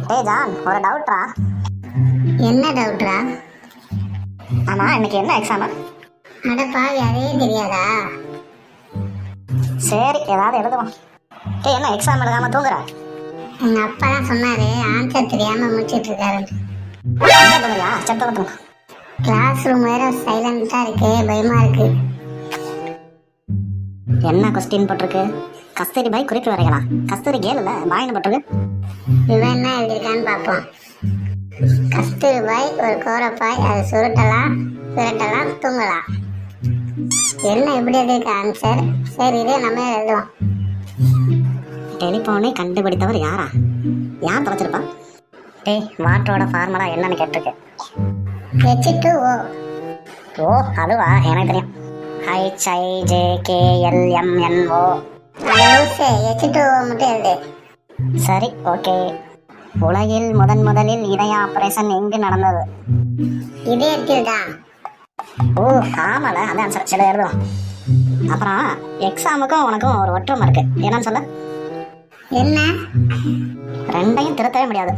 டேய் ஜான், ஒரு டவுட்ரா. என்ன டவுட்ரா? ஆமா, இன்னைக்கு என்ன எக்ஸாம்? அடப்பாவி, அதே தெரியாதா? சரி, ஏதாவது எழுதுவோம். டேய், என்ன எக்ஸாம் எழுதாம தூங்குற? எங்க அப்பா தான் சொன்னாரு, ஆன்சர் தெரியாம முடிச்சிட்டு இருக்காருன்னு. தூங்குறியா? சத்த தூங்க. கிளாஸ் ரூம் வேற சைலண்டா இருக்கு, பயமா இருக்கு. என்ன கொஸ்டின் போட்டிருக்கு? கஸ்தூரி பாய் குறிப்பு வரைகளா? கஸ்தூரி கேள் இல்ல, பாய்னு போட்டிருக்கு. இவன் என்ன எழுதிருக்கான்னு பார்ப்போம். கஸ்தூரி பாய் ஒரு கோரப்பாய், அது சுருட்டலாம் தூங்கலாம். என்ன இப்படி இருக்கு ஆன்சர்? சரி, இதே நம்ம எழுதுவோம். டெலிபோனை கண்டுபிடித்தவர் யாரா? யார் தொலைச்சிருப்பா? டேய், வாட்டரோட ஃபார்முலா என்னன்னு கேட்டிருக்கு. H2O. ஓ, அதுவா? எனக்கு தெரியும். HIJKLMNO. H2O மட்டும் எழுது. சரி, ஓகே. உலகில் முதலில் இதய ஆபரேஷன் எங்கு நடந்தது? இதயத்தில் தான். ஓ, ஆமால, அதான் ஆன்சர். சரி, எழுதுவோம். அப்புறம் எக்ஸாமுக்கும் உனக்கும் ஒரு ஒற்றுமை இருக்கு. என்னன்னு சொல்ல? என்ன? ரெண்டையும் திருத்தவே முடியாது.